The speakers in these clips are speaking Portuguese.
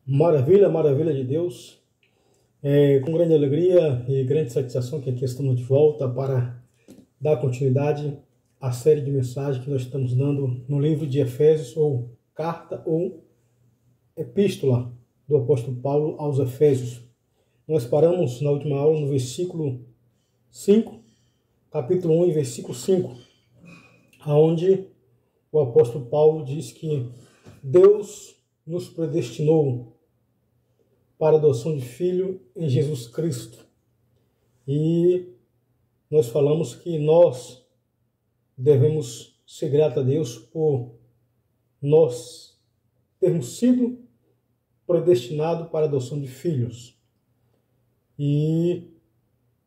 Maravilha, maravilha de Deus. Com grande alegria e grande satisfação que aqui estamos de volta para dar continuidade à série de mensagens que nós estamos dando no livro de Efésios, ou carta ou epístola do apóstolo Paulo aos Efésios. Nós paramos na última aula no versículo 5, capítulo 1 e versículo 5, onde o apóstolo Paulo diz que Deus nos predestinou para a adoção de filho em Jesus Cristo. E nós falamos que nós devemos ser gratos a Deus por nós termos sido predestinados para a adoção de filhos. E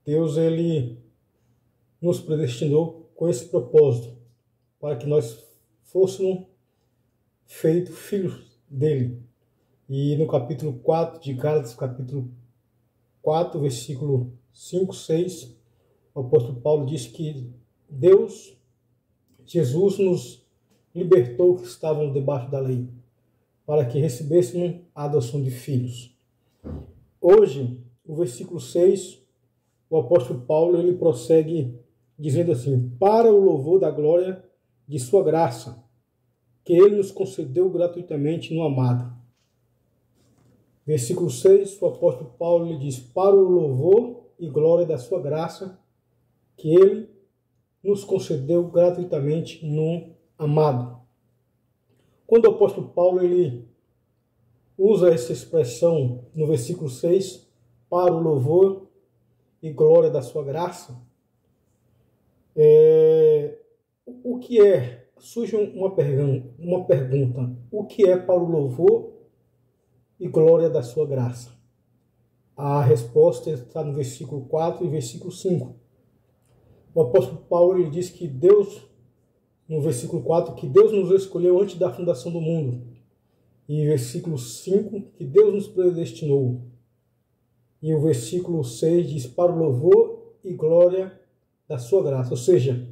Deus, Ele nos predestinou com esse propósito, para que nós fôssemos feitos filhos dele. E no capítulo 4 de Gálatas, capítulo 4, versículo 5, 6, o apóstolo Paulo diz que Deus, Jesus, nos libertou que estavam debaixo da lei, para que recebêssemos a adoção de filhos. Hoje, o versículo 6, o apóstolo Paulo ele prossegue dizendo assim: para o louvor da glória de sua graça, que ele nos concedeu gratuitamente no amado. Versículo 6, o apóstolo Paulo lhe diz: para o louvor e glória da sua graça, que ele nos concedeu gratuitamente no amado. Quando o apóstolo Paulo ele usa essa expressão no versículo 6, para o louvor e glória da sua graça, o que é? Surge uma pergunta: o que é para o louvor e glória da sua graça? A resposta está no versículo 4 e versículo 5. O apóstolo Paulo ele diz que Deus, no versículo 4, que Deus nos escolheu antes da fundação do mundo. E versículo 5, que Deus nos predestinou. E o versículo 6 diz: para o louvor e glória da sua graça. Ou seja,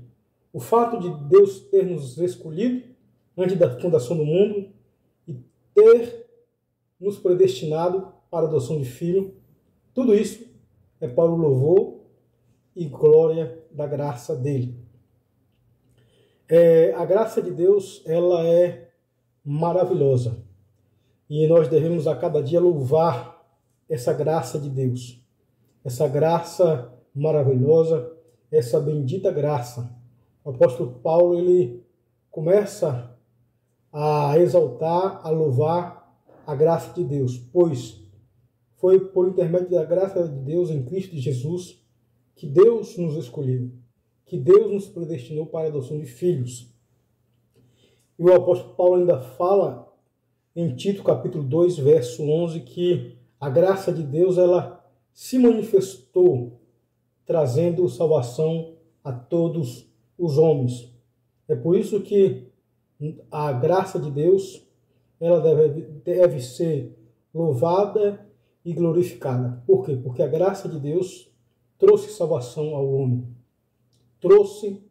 o fato de Deus ter nos escolhido antes da fundação do mundo e ter nos predestinado para a adoção de filho, tudo isso é para o louvor e glória da graça dele. A graça de Deus, ela é maravilhosa. E nós devemos a cada dia louvar essa graça de Deus. Essa graça maravilhosa, essa bendita graça. O apóstolo Paulo, ele começa a exaltar, a louvar a graça de Deus, pois foi por intermédio da graça de Deus em Cristo Jesus que Deus nos escolheu, que Deus nos predestinou para a adoção de filhos. E o apóstolo Paulo ainda fala em Tito capítulo 2, verso 11, que a graça de Deus ela se manifestou trazendo salvação a todos os homens. É por isso que a graça de Deus ela deve ser louvada e glorificada. Por quê? Porque a graça de Deus trouxe salvação ao homem. Trouxe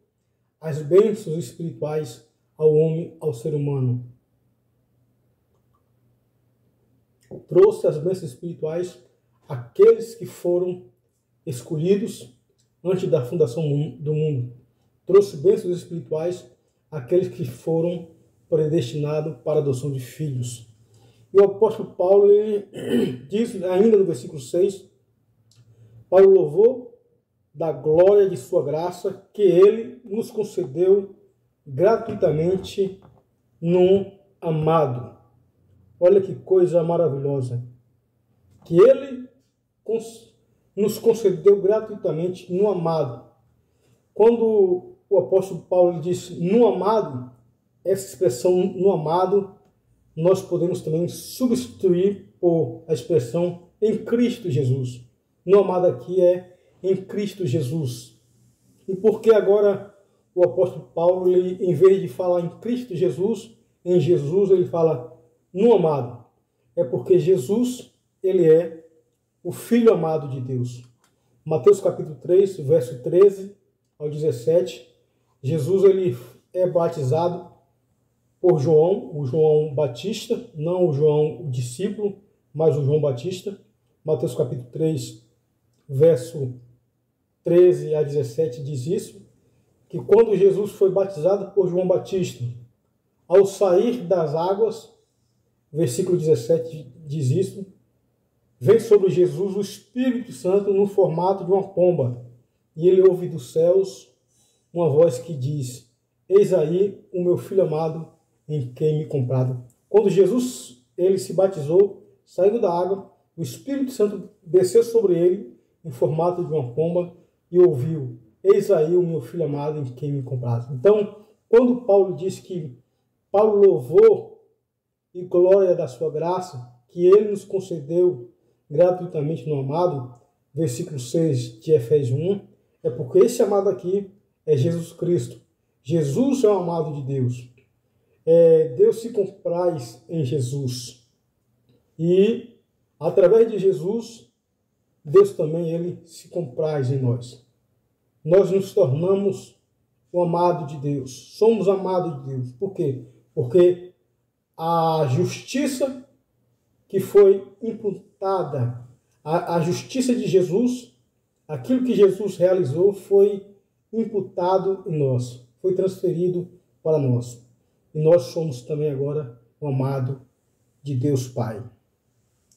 as bênçãos espirituais ao homem, ao ser humano. Trouxe as bênçãos espirituais àqueles que foram escolhidos antes da fundação do mundo. Trouxe bênçãos espirituais àqueles que foram predestinados para a adoção de filhos. E o apóstolo Paulo ele diz ainda no versículo 6, para o louvor da glória de sua graça, que ele nos concedeu gratuitamente no amado. Olha que coisa maravilhosa. Que ele nos concedeu gratuitamente no amado. Quando o apóstolo Paulo diz no amado, essa expressão no amado, nós podemos também substituir por a expressão em Cristo Jesus. No amado aqui é em Cristo Jesus. E por que agora o apóstolo Paulo, ele, em vez de falar em Cristo Jesus, em Jesus, ele fala no amado? É porque Jesus, ele é o Filho amado de Deus. Mateus capítulo 3, verso 13 ao 17, Jesus ele é batizado por João, o João Batista, não o João o discípulo, mais o João Batista. Mateus capítulo 3, verso 13 a 17 diz isso, que quando Jesus foi batizado por João Batista, ao sair das águas, versículo 17 diz isso, vem sobre Jesus o Espírito Santo no formato de uma pomba, e ele ouve dos céus uma voz que diz: eis aí o meu filho amado, em quem me comprado. Quando Jesus ele se batizou, saindo da água, o Espírito Santo desceu sobre ele em formato de uma pomba e ouviu: eis aí o meu filho amado, em quem me comprado. Então, quando Paulo diz que Paulo louvou e glória da sua graça, que ele nos concedeu gratuitamente no amado, versículo 6 de Efésios 1, é porque esse amado aqui é Jesus Cristo. Jesus é o amado de Deus. Deus se compraz em Jesus. E, através de Jesus, Deus também ele se compraz em nós. Nós nos tornamos o amado de Deus. Somos amados de Deus. Por quê? Porque a justiça que foi imputada, a justiça de Jesus, aquilo que Jesus realizou foi imputado em nós, foi transferido para nós. E nós somos também agora o amado de Deus Pai.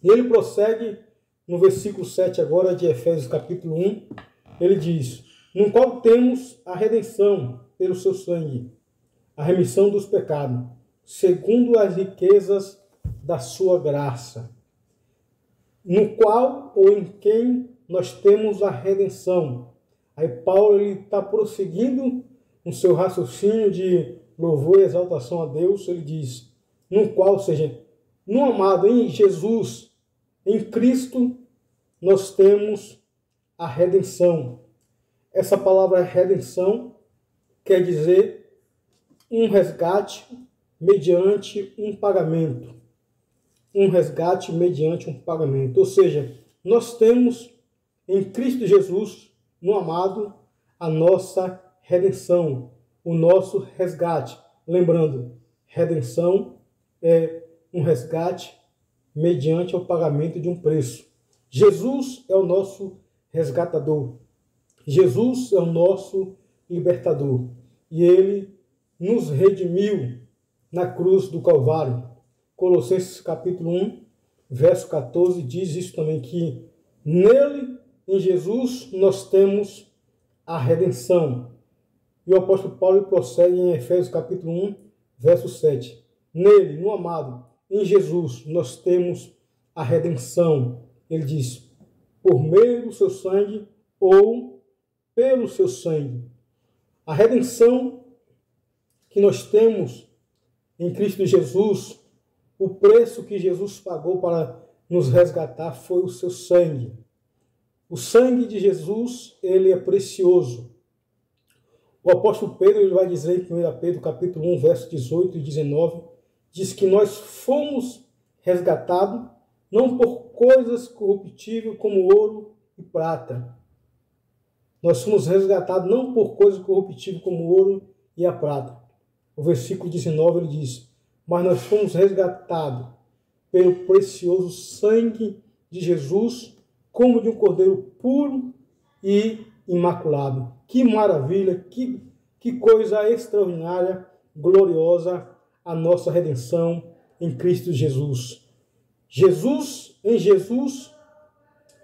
E ele prossegue no versículo 7 agora de Efésios capítulo 1, ele diz: no qual temos a redenção pelo seu sangue, a remissão dos pecados, segundo as riquezas da sua graça, no qual ou em quem nós temos a redenção. Aí Paulo está prosseguindo no seu raciocínio de louvor e exaltação a Deus. Ele diz, no qual, ou seja, no amado, em Jesus, em Cristo, nós temos a redenção. Essa palavra redenção quer dizer um resgate mediante um pagamento. Um resgate mediante um pagamento. Ou seja, nós temos em Cristo Jesus, no amado, a nossa redenção, o nosso resgate. Lembrando, redenção é um resgate mediante o pagamento de um preço. Jesus é o nosso resgatador. Jesus é o nosso libertador. E ele nos redimiu na cruz do Calvário. Colossenses capítulo 1, verso 14, diz isso também, que nele, em Jesus, nós temos a redenção. E o apóstolo Paulo prossegue em Efésios capítulo 1, verso 7. Nele, no amado, em Jesus, nós temos a redenção. Ele diz, por meio do seu sangue ou pelo seu sangue. A redenção que nós temos em Cristo Jesus, o preço que Jesus pagou para nos resgatar foi o seu sangue. O sangue de Jesus, ele é precioso. O apóstolo Pedro ele vai dizer em 1 Pedro capítulo 1, verso 18 e 19, diz que nós fomos resgatados não por coisas corruptíveis como ouro e prata. Nós fomos resgatados não por coisas corruptíveis como ouro e a prata. O versículo 19 ele diz, mas nós fomos resgatados pelo precioso sangue de Jesus, como de um cordeiro puro e imaculado. Que maravilha, que coisa extraordinária, gloriosa, a nossa redenção em Cristo Jesus. Em Jesus,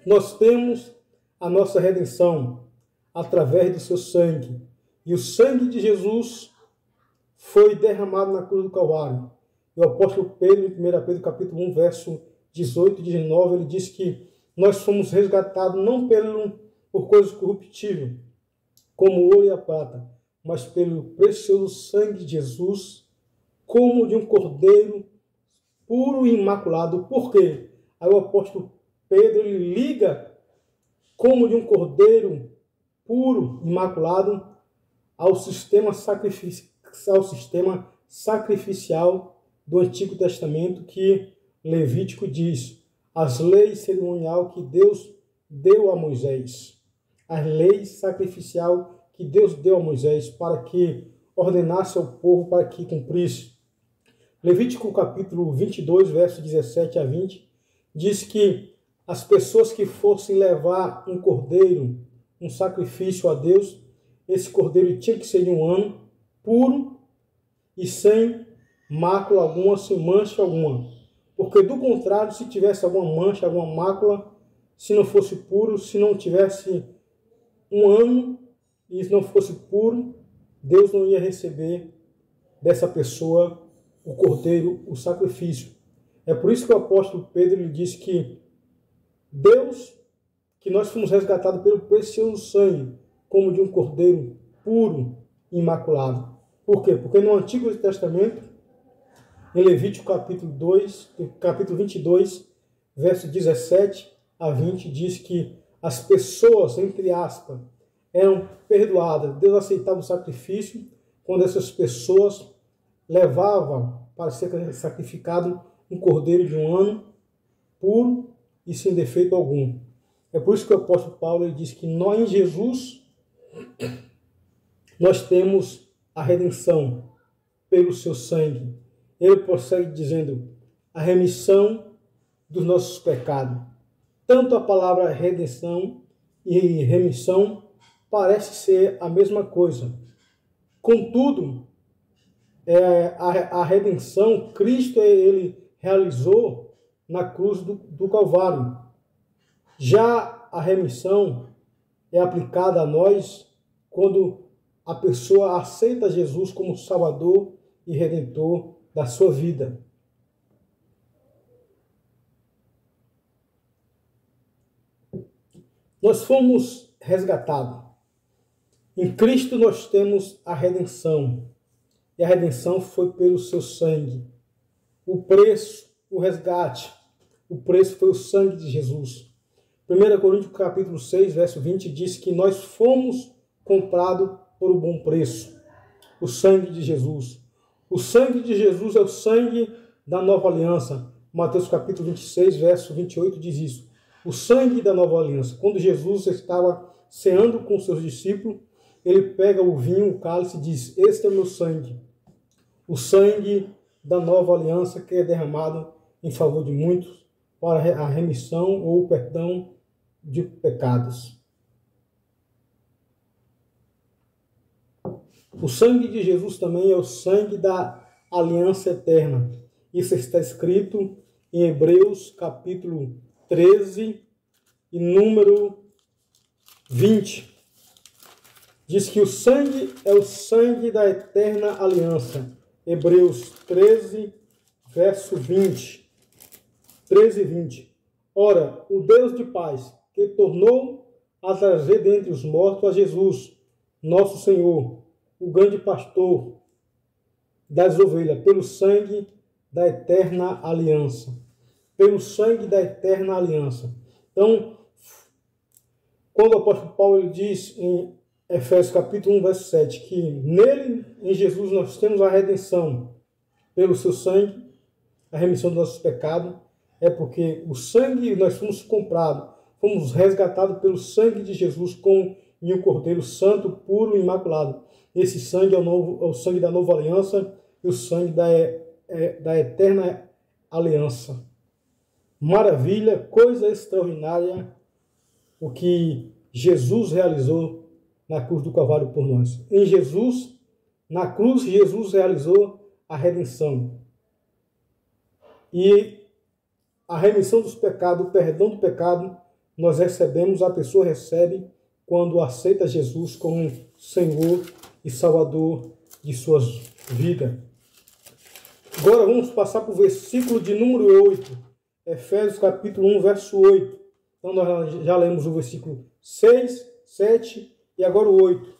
nós temos a nossa redenção através do seu sangue. E o sangue de Jesus foi derramado na cruz do Calvário. E o apóstolo Pedro, em 1 Pedro capítulo 1, verso 18 e 19, ele diz que nós fomos resgatados não por coisas corruptíveis, como o ouro e a prata, mas pelo precioso sangue de Jesus, como de um cordeiro puro e imaculado. Por quê? Aí o apóstolo Pedro ele liga como de um cordeiro puro, imaculado, ao sistema sacrificial do Antigo Testamento, que Levítico diz, as leis cerimonial que Deus deu a Moisés, as leis sacrificial que Deus deu a Moisés para que ordenasse ao povo para que cumprisse. Levítico capítulo 22, verso 17 a 20, diz que as pessoas que fossem levar um cordeiro, um sacrifício a Deus, esse cordeiro tinha que ser de um ano, puro e sem mácula alguma, sem mancha alguma. Porque do contrário, se tivesse alguma mancha, alguma mácula, se não fosse puro, se não tivesse um ano e não fosse puro, Deus não ia receber dessa pessoa o cordeiro, o sacrifício. É por isso que o apóstolo Pedro lhe disse que Deus, que nós fomos resgatados pelo precioso sangue, como de um cordeiro puro e imaculado. Por quê? Porque no Antigo Testamento, em Levítico capítulo 22, verso 17 a 20, diz que as pessoas, entre aspas, eram perdoadas. Deus aceitava o sacrifício quando essas pessoas levavam para ser sacrificado um cordeiro de um ano, puro e sem defeito algum. É por isso que o apóstolo Paulo diz que nós, em Jesus, nós temos a redenção pelo seu sangue. Ele prossegue dizendo, a remissão dos nossos pecados. Tanto a palavra redenção e remissão parece ser a mesma coisa. Contudo, a redenção, Cristo ele realizou na cruz do Calvário. Já a remissão é aplicada a nós quando a pessoa aceita Jesus como Salvador e Redentor da sua vida. Nós fomos resgatados. Em Cristo nós temos a redenção. E a redenção foi pelo seu sangue. O preço, o resgate, o preço foi o sangue de Jesus. 1 Coríntios capítulo 6, verso 20 diz que nós fomos comprados por um bom preço. O sangue de Jesus. O sangue de Jesus é o sangue da nova aliança. Mateus capítulo 26, verso 28 diz isso. O sangue da nova aliança. Quando Jesus estava ceando com seus discípulos, ele pega o vinho, o cálice e diz, este é o meu sangue. O sangue da nova aliança que é derramado em favor de muitos para a remissão ou o perdão de pecados. O sangue de Jesus também é o sangue da aliança eterna. Isso está escrito em Hebreus capítulo 13 e número 20. Diz que o sangue é o sangue da eterna aliança. Hebreus 13, verso 20. 13 e 20. Ora, o Deus de paz, que tornou a trazer dentre os mortos a Jesus, nosso Senhor, o grande pastor das ovelhas, pelo sangue da eterna aliança. Pelo sangue da eterna aliança. Então, quando o apóstolo Paulo diz em Efésios capítulo 1, verso 7, que nele, em Jesus, nós temos a redenção pelo seu sangue, a remissão dos nossos pecados, é porque o sangue, nós fomos comprados, fomos resgatados pelo sangue de Jesus com um cordeiro santo, puro e imaculado. Esse sangue é o sangue da nova aliança e o sangue da eterna aliança. Maravilha, coisa extraordinária, o que Jesus realizou na cruz do Calvário por nós. Em Jesus, na cruz, Jesus realizou a redenção. E a remissão dos pecados, o perdão do pecado, nós recebemos, a pessoa recebe quando aceita Jesus como Senhor e Salvador de suas vidas. Agora vamos passar para o versículo de número 8, Efésios capítulo 1, verso 8. Então nós já lemos o versículo 6, 7 e agora o 8.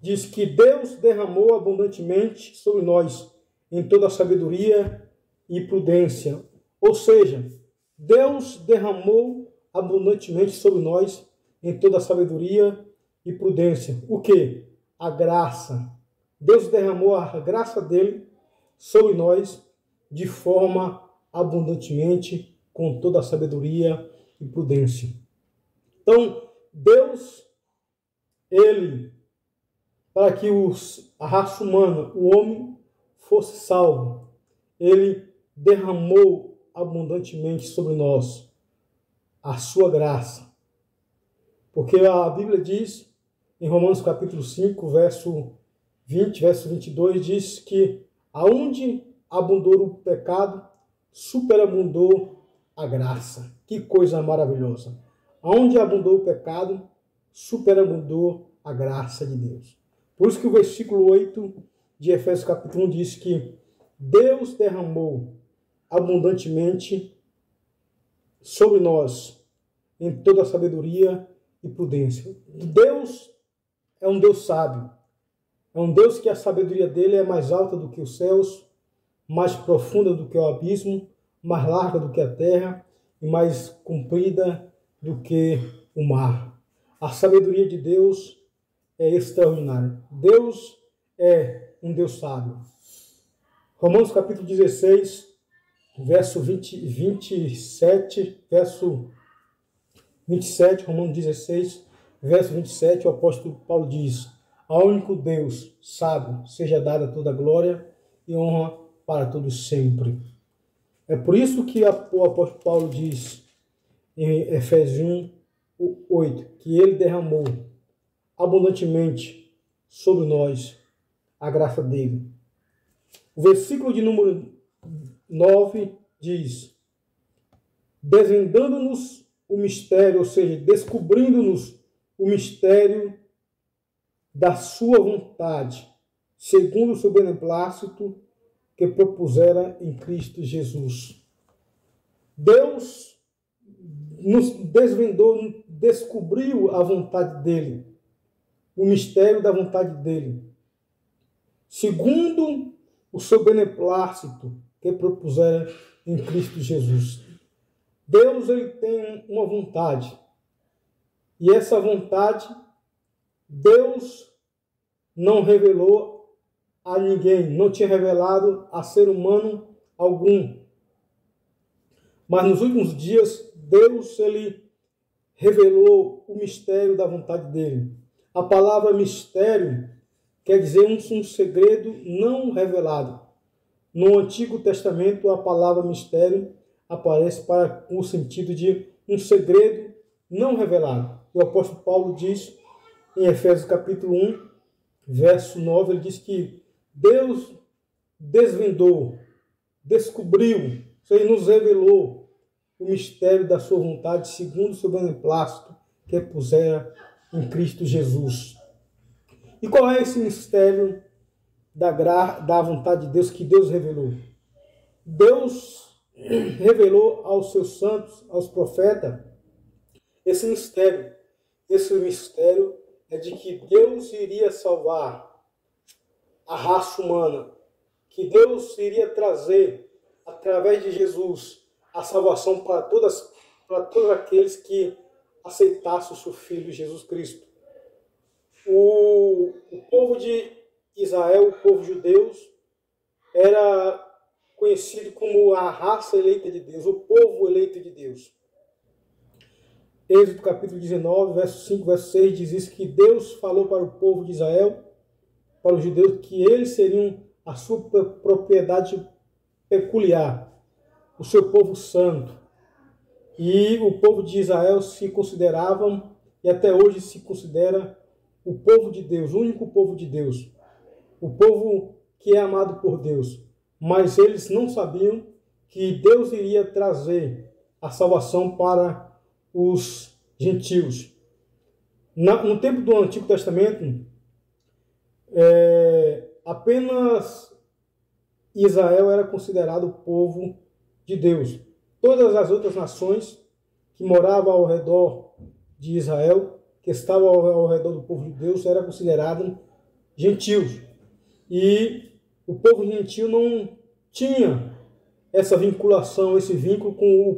Diz que Deus derramou abundantemente sobre nós em toda sabedoria e prudência. Ou seja, Deus derramou abundantemente sobre nós em toda sabedoria e prudência. O que? A graça. Deus derramou a graça dele sobre nós de forma abundantemente, com toda a sabedoria e prudência. Então, Deus, ele, para que a raça humana, o homem, fosse salvo, ele derramou abundantemente sobre nós a sua graça. Porque a Bíblia diz, em Romanos capítulo 5, verso 20, verso 22, diz que aonde abundou o pecado, superabundou a graça. Que coisa maravilhosa! Aonde abundou o pecado, superabundou a graça de Deus. Por isso que o versículo 8 de Efésios capítulo 1 diz que Deus derramou abundantemente sobre nós em toda a sabedoria e prudência. Deus é um Deus sábio. É um Deus que a sabedoria dele é mais alta do que os céus, mais profunda do que o abismo, mais larga do que a terra e mais comprida do que o mar. A sabedoria de Deus é extraordinária. Deus é um Deus sábio. Romanos capítulo 16, verso 27, verso 27, Romanos 16, verso 27, o apóstolo Paulo diz: ao único Deus sábio seja dada toda a glória e honra para todos sempre. É por isso que o apóstolo Paulo diz em Efésios 1, 8, que ele derramou abundantemente sobre nós a graça dele. O versículo de número 9 diz: desvendando-nos o mistério, ou seja, descobrindo-nos o mistério da sua vontade, segundo o seu beneplácito que propusera em Cristo Jesus. Deus nos desvendou, descobriu a vontade dele, o mistério da vontade dele, segundo o seu beneplácito que propusera em Cristo Jesus. Deus, ele tem uma vontade, e essa vontade Deus não revelou a ninguém, não tinha revelado a ser humano algum. Mas nos últimos dias, Deus, ele revelou o mistério da vontade dele. A palavra mistério quer dizer um segredo não revelado. No Antigo Testamento, a palavra mistério aparece com o sentido de um segredo não revelado. O apóstolo Paulo diz em Efésios capítulo 1, verso 9, ele diz que Deus desvendou, descobriu, ele nos revelou o mistério da sua vontade, segundo o seu beneplácito que pusera em Cristo Jesus. E qual é esse mistério da vontade de Deus que Deus revelou? Deus revelou aos seus santos, aos profetas, esse mistério. Esse mistério é de que Deus iria salvar a raça humana, que Deus iria trazer, através de Jesus, a salvação para todos aqueles que aceitassem o seu Filho Jesus Cristo. O povo de Israel, o povo judeu, era conhecido como a raça eleita de Deus, o povo eleito de Deus. Êxodo capítulo 19, verso 5, verso 6 diz isso, que Deus falou para o povo de Israel, para os judeus, que eles seriam a sua propriedade peculiar, o seu povo santo. E o povo de Israel se consideravam, e até hoje se considera, o povo de Deus, o único povo de Deus, o povo que é amado por Deus. Mas eles não sabiam que Deus iria trazer a salvação para os gentios. No tempo do Antigo Testamento, apenas Israel era considerado o povo de Deus. Todas as outras nações que moravam ao redor de Israel, que estavam ao redor do povo de Deus, eram considerados gentios. E o povo gentil não tinha essa vinculação, esse vínculo com o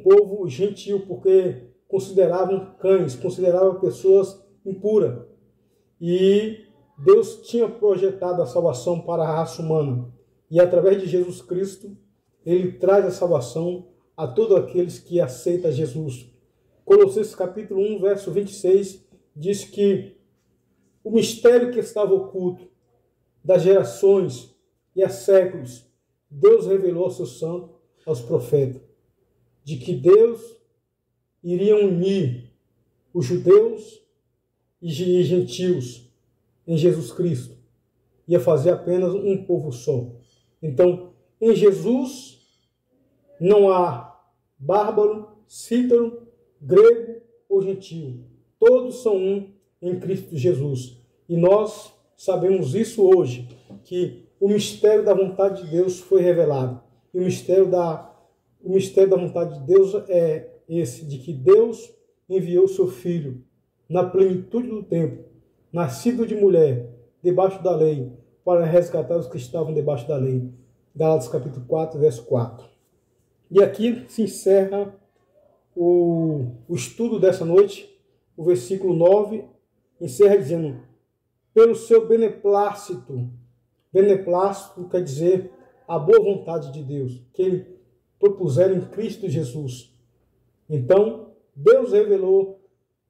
povo gentil, porque consideravam cães, consideravam pessoas impuras. E Deus tinha projetado a salvação para a raça humana. E através de Jesus Cristo, ele traz a salvação a todos aqueles que aceitam Jesus. Colossenses capítulo 1, verso 26, diz que o mistério que estava oculto das gerações e há séculos Deus revelou ao seu santo, aos profetas, de que Deus iria unir os judeus e gentios em Jesus Cristo. Ia fazer apenas um povo só. Então, em Jesus não há bárbaro, cítaro, grego ou gentio. Todos são um em Cristo Jesus. E nós sabemos isso hoje, que o mistério da vontade de Deus foi revelado. E o mistério da vontade de Deus é esse, de que Deus enviou seu Filho na plenitude do tempo, nascido de mulher, debaixo da lei, para resgatar os que estavam debaixo da lei. Gálatas capítulo 4, verso 4. E aqui se encerra o estudo dessa noite. O versículo 9 encerra dizendo: pelo seu beneplácito. Beneplácito quer dizer a boa vontade de Deus, que ele propuseram em Cristo Jesus. Então, Deus revelou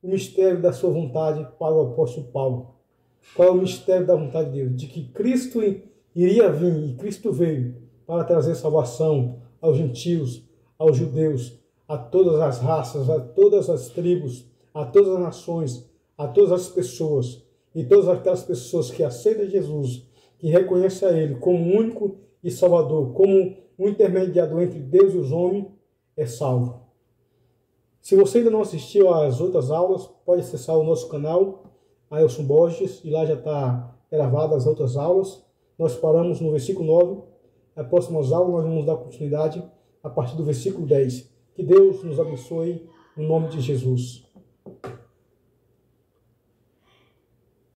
o mistério da sua vontade para o apóstolo Paulo. Qual é o mistério da vontade de Deus? De que Cristo iria vir, e Cristo veio para trazer salvação aos gentios, aos judeus, a todas as raças, a todas as tribos, a todas as nações, a todas as pessoas. E todas aquelas pessoas que aceitam Jesus, que reconhecem a Ele como único e Salvador, como um intermediador entre Deus e os homens, é salvo. Se você ainda não assistiu às outras aulas, pode acessar o nosso canal, Ailson Borges, e lá já está gravada as outras aulas. Nós paramos no versículo 9. Nas próximas aulas nós vamos dar continuidade a partir do versículo 10. Que Deus nos abençoe, no nome de Jesus.